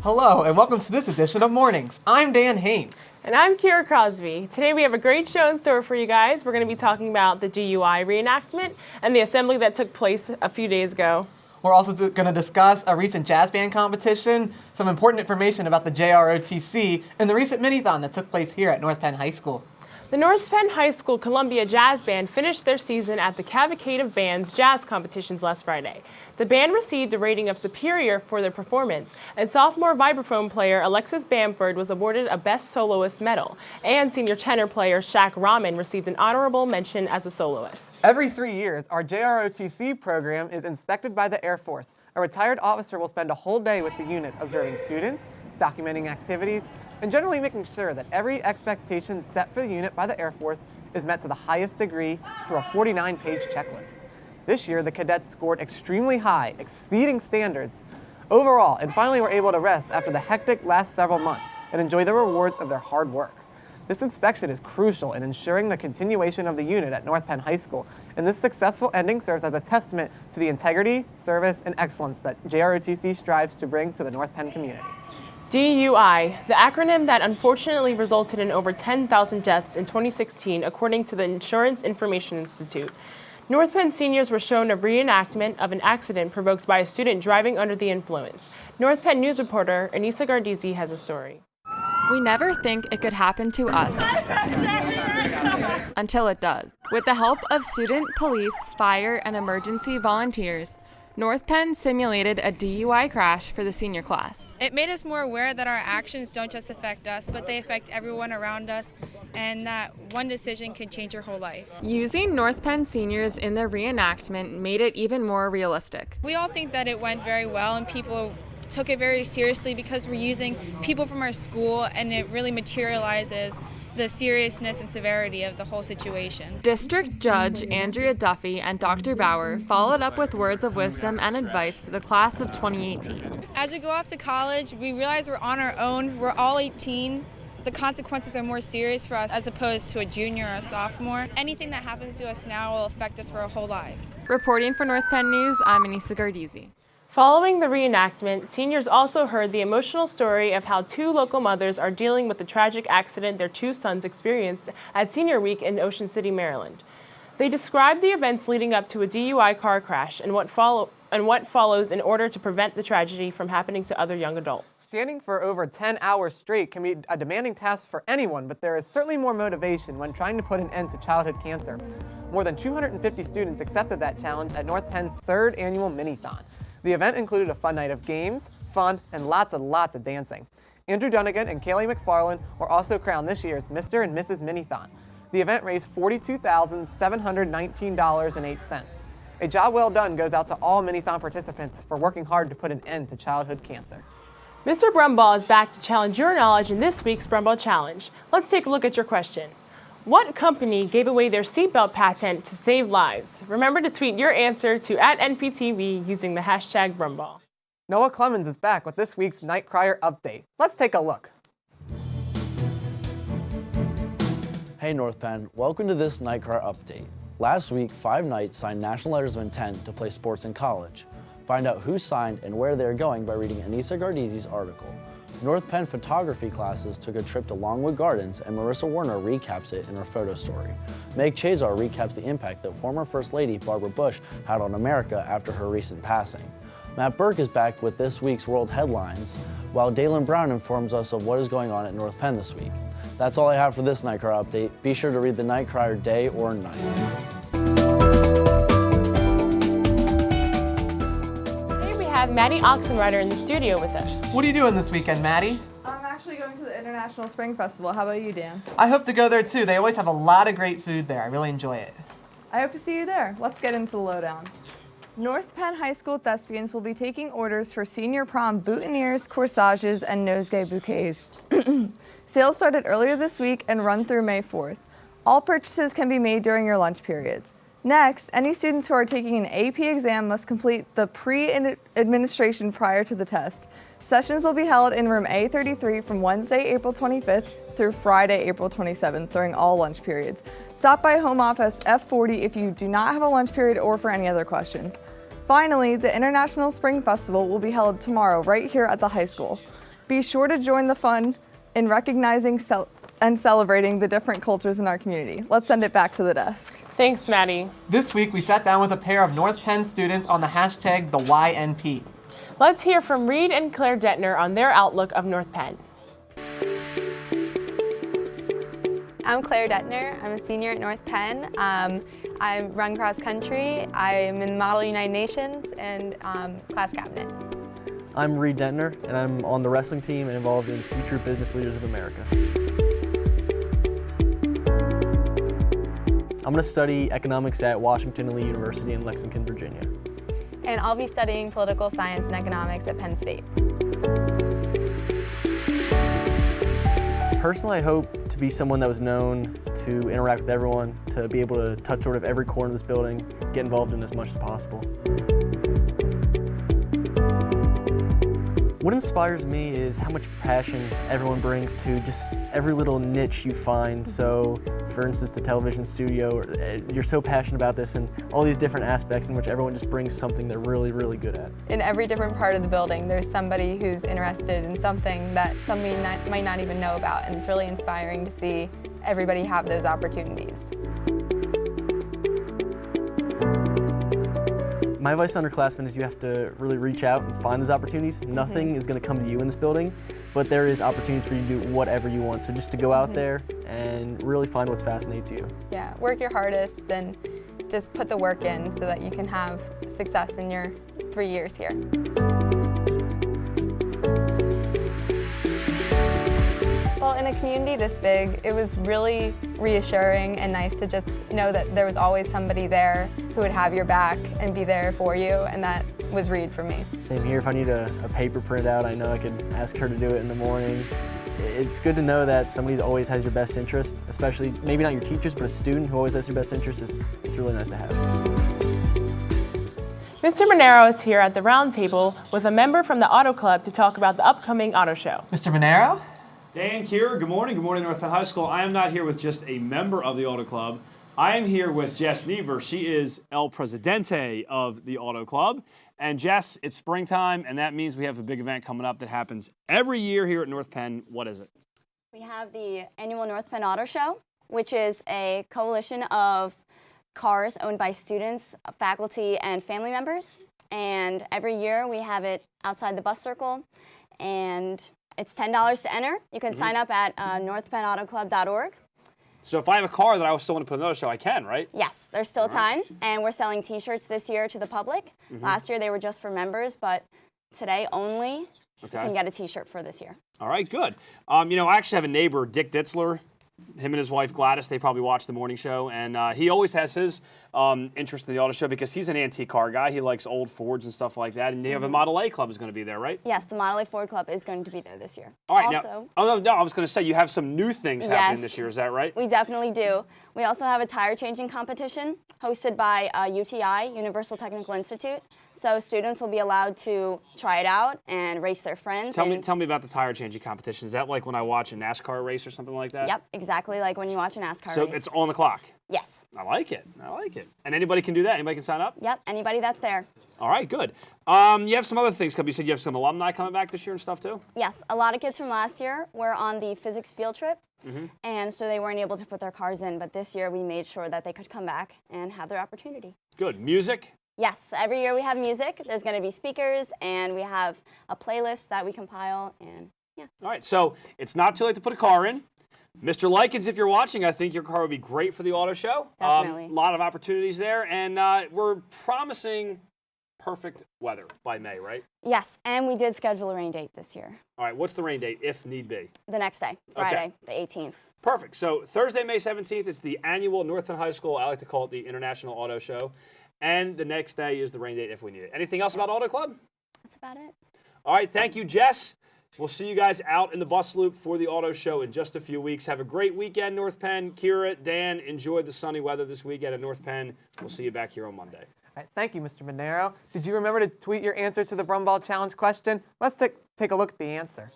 Hello, and welcome to this edition of Mornings. I'm Dan Haynes. And I'm Kira Crosby. Today we have a great show in store for you guys. We're going to be talking about the DUI reenactment and the assembly that took place a few days ago. We're also going to discuss a recent jazz band competition, some important information about the JROTC, and the recent Mini-thon that took place here at North Penn High School. The North Penn High School Columbia Jazz Band finished their season at the Cavalcade of Bands Jazz Competitions last Friday. The band received a rating of superior for their performance, and sophomore vibraphone player Alexis Bamford was awarded a Best Soloist medal, and senior tenor player Shaq Rahman received an honorable mention as a soloist. Every 3 years, our JROTC program is inspected by the Air Force. A retired officer will spend a whole day with the unit observing students, documenting activities, and generally making sure that every expectation set for the unit by the Air Force is met to the highest degree through a 49-page checklist. This year, the cadets scored extremely high, exceeding standards overall, and finally were able to rest after the hectic last several months and enjoy the rewards of their hard work. This inspection is crucial in ensuring the continuation of the unit at North Penn High School, and this successful ending serves as a testament to the integrity, service, and excellence that JROTC strives to bring to the North Penn community. DUI, the acronym that unfortunately resulted in over 10,000 deaths in 2016, according to the Insurance Information Institute. North Penn seniors were shown a reenactment of an accident provoked by a student driving under the influence. North Penn news reporter Anissa Gardizzi has a story. We never think it could happen to us until it does. With the help of student, police, fire, and emergency volunteers, North Penn simulated a DUI crash for the senior class. It made us more aware that our actions don't just affect us, but they affect everyone around us, and that one decision can change your whole life. Using North Penn seniors in their reenactment made it even more realistic. We all think that it went very well, and people took it very seriously because we're using people from our school, and it really materializes the seriousness and severity of the whole situation. District Judge Andrea Duffy and Dr. Bauer followed up with words of wisdom and advice for the class of 2018. As we go off to college, we realize we're on our own. We're all 18. The consequences are more serious for us as opposed to a junior or a sophomore. Anything that happens to us now will affect us for our whole lives. Reporting for North Penn News, I'm Anissa Gardizzi. Following the reenactment, seniors also heard the emotional story of how two local mothers are dealing with the tragic accident their two sons experienced at Senior Week in Ocean City, Maryland. They described the events leading up to a DUI car crash and what follows in order to prevent the tragedy from happening to other young adults. Standing for over 10 hours straight can be a demanding task for anyone, but there is certainly more motivation when trying to put an end to childhood cancer. More than 250 students accepted that challenge at North Penn's third annual Mini-thon. The event included a fun night of games, fun, and lots of dancing. Andrew Dunnigan and Kaylee McFarland were also crowned this year's Mr. and Mrs. Mini-thon. The event raised $42,719.08. A job well done goes out to all Mini-thon participants for working hard to put an end to childhood cancer. Mr. Brumball is back to challenge your knowledge in this week's Brumball Challenge. Let's take a look at your question. What company gave away their seatbelt patent to save lives? Remember to tweet your answer to @NPTV using the hashtag Brumball. Noah Clemens is back with this week's Night Crier update. Let's take a look. Hey North Penn, welcome to this Night Crier update. Last week, 5 Knights signed national letters of intent to play sports in college. Find out who signed and where they are going by reading Anissa Gardizzi's article. North Penn photography classes took a trip to Longwood Gardens, and Marissa Werner recaps it in her photo story. Meg Chazar recaps the impact that former First Lady Barbara Bush had on America after her recent passing. Matt Burke is back with this week's World Headlines, while Dalen Brown informs us of what is going on at North Penn this week. That's all I have for this Night Crier update. Be sure to read the Night Crier day or night. Maddie Oxenrider in the studio with us. What are you doing this weekend, Maddie? I'm actually going to the International Spring Festival. How about you, Dan? I hope to go there too. They always have a lot of great food there. I really enjoy it. I hope to see you there. Let's get into the lowdown. North Penn High School thespians will be taking orders for senior prom boutonnieres, corsages, and nosegay bouquets. Sales started earlier this week and run through May 4th. All purchases can be made during your lunch periods. Next, any students who are taking an AP exam must complete the pre-administration prior to the test. Sessions will be held in room A33 from Wednesday, April 25th through Friday, April 27th during all lunch periods. Stop by Home Office F40 if you do not have a lunch period or for any other questions. Finally, the International Spring Festival will be held tomorrow right here at the high school. Be sure to join the fun in recognizing and celebrating the different cultures in our community. Let's send it back to the desk. Thanks, Maddie. This week, we sat down with a pair of North Penn students on the hashtag #TheYNP. Let's hear from Reed and Claire Detner on their outlook of North Penn. I'm Claire Detner. I'm a senior at North Penn. I run cross country. I'm in Model United Nations and class cabinet. I'm Reed Detner, and I'm on the wrestling team and involved in Future Business Leaders of America. I'm going to study economics at Washington and Lee University in Lexington, Virginia. And I'll be studying political science and economics at Penn State. Personally, I hope to be someone that was known to interact with everyone, to be able to touch sort of every corner of this building, get involved in as much as possible. What inspires me is how much passion everyone brings to just every little niche you find. So, for instance, the television studio, you're so passionate about this and all these different aspects in which everyone just brings something they're really, really good at. In every different part of the building, there's somebody who's interested in something that somebody might not even know about, and it's really inspiring to see everybody have those opportunities. My advice to underclassmen is you have to really reach out and find those opportunities. Nothing is going to come to you in this building, but there is opportunities for you to do whatever you want. So just to go out there and really find what fascinates you. Yeah, work your hardest and just put the work in so that you can have success in your 3 years here. Well, in a community this big, it was really reassuring and nice to just know that there was always somebody there who would have your back and be there for you, and that was Reed for me. Same here. If I need a paper printout, I know I can ask her to do it in the morning. It's good to know that somebody always has your best interest, especially maybe not your teachers, but a student who always has your best interest. It's really nice to have. Mr. Monero is here at the round table with a member from the Auto Club to talk about the upcoming auto show. Mr. Monero? Dan, Kira, good morning. Good morning, North Penn High School. I am not here with just a member of the Auto Club. I am here with Jess Niebuhr. She is El Presidente of the Auto Club. And Jess, it's springtime, and that means we have a big event coming up that happens every year here at North Penn. What is it? We have the annual North Penn Auto Show, which is a coalition of cars owned by students, faculty, and family members. And every year we have it outside the bus circle, and it's $10 to enter. You can sign up at northpennautoclub.org. So if I have a car that I still want to put another show, I can, right? Yes, there's still time, and we're selling T-shirts this year to the public. Last year they were just for members, but today only you can get a T-shirt for this year. All right, good. You know, I actually have a neighbor, Dick Ditzler. Him and his wife Gladys, they probably watch the morning show, and he always has his interest in the auto show because he's an antique car guy. He likes old Fords and stuff like that, and you have a Model A Club is going to be there, right? Yes, the Model A Ford Club is going to be there this year. All right, also, now, I was going to say you have some new things happening this year, is that right? We definitely do. We also have a tire changing competition hosted by UTI, Universal Technical Institute. So students will be allowed to try it out and race their friends. Tell me about the tire changing competition. Is that like when I watch a NASCAR race or something like that? Yep, exactly like when you watch a NASCAR race. So it's on the clock? Yes. I like it. And anybody can do that? Anybody can sign up? Yep, anybody that's there. All right, good. You have some other things coming. You said you have some alumni coming back this year and stuff too? Yes, a lot of kids from last year were on the physics field trip, and so they weren't able to put their cars in, but this year we made sure that they could come back and have their opportunity. Good. Music? Yes, every year we have music. There's going to be speakers, and we have a playlist that we compile, and yeah. All right, so it's not too late to put a car in. Mr. Likens, if you're watching, I think your car would be great for the auto show. Definitely. A lot of opportunities there, and we're promising perfect weather by May, right? Yes, and we did schedule a rain date this year. All right, what's the rain date, if need be? The next day, Friday, the 18th. Perfect. So Thursday, May 17th, it's the annual North Penn High School, I like to call it the International Auto Show. And the next day is the rain date if we need it. Anything else about Auto Club? That's about it. All right, thank you, Jess. We'll see you guys out in the bus loop for the auto show in just a few weeks. Have a great weekend, North Penn. Kira, Dan, enjoy the sunny weather this weekend at North Penn. We'll see you back here on Monday. All right, thank you, Mr. Monero. Did you remember to tweet your answer to the Brumball Challenge question? Let's take a look at the answer.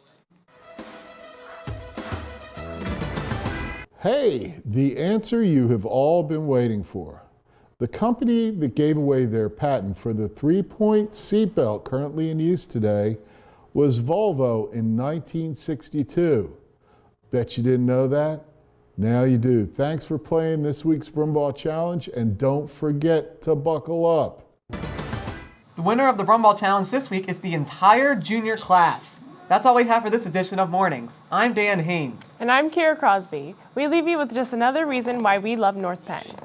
Hey, the answer you have all been waiting for. The company that gave away their patent for the 3-point seatbelt currently in use today was Volvo in 1962. Bet you didn't know that? Now you do. Thanks for playing this week's Broomball Challenge, and don't forget to buckle up. The winner of the Broomball Challenge this week is the entire junior class. That's all we have for this edition of Mornings. I'm Dan Haynes. And I'm Kira Crosby. We leave you with just another reason why we love North Penn.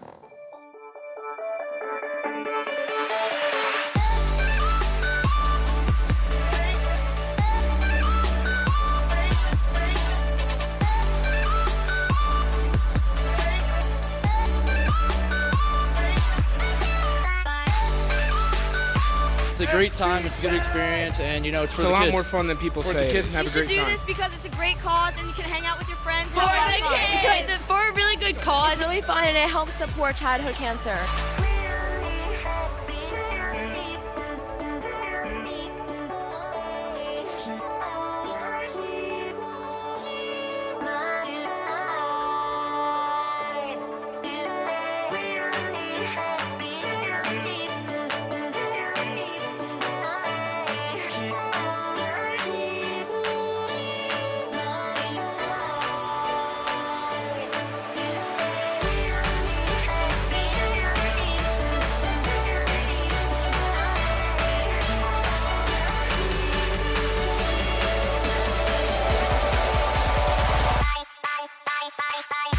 It's a great time, it's a good experience, and it's for the kids. It's a lot more fun than people say. The kids have a great time. You should do this because it's a great cause and you can hang out with your friends. For the kids! It's for a really good cause. It's really fun and it helps support childhood cancer. Bye.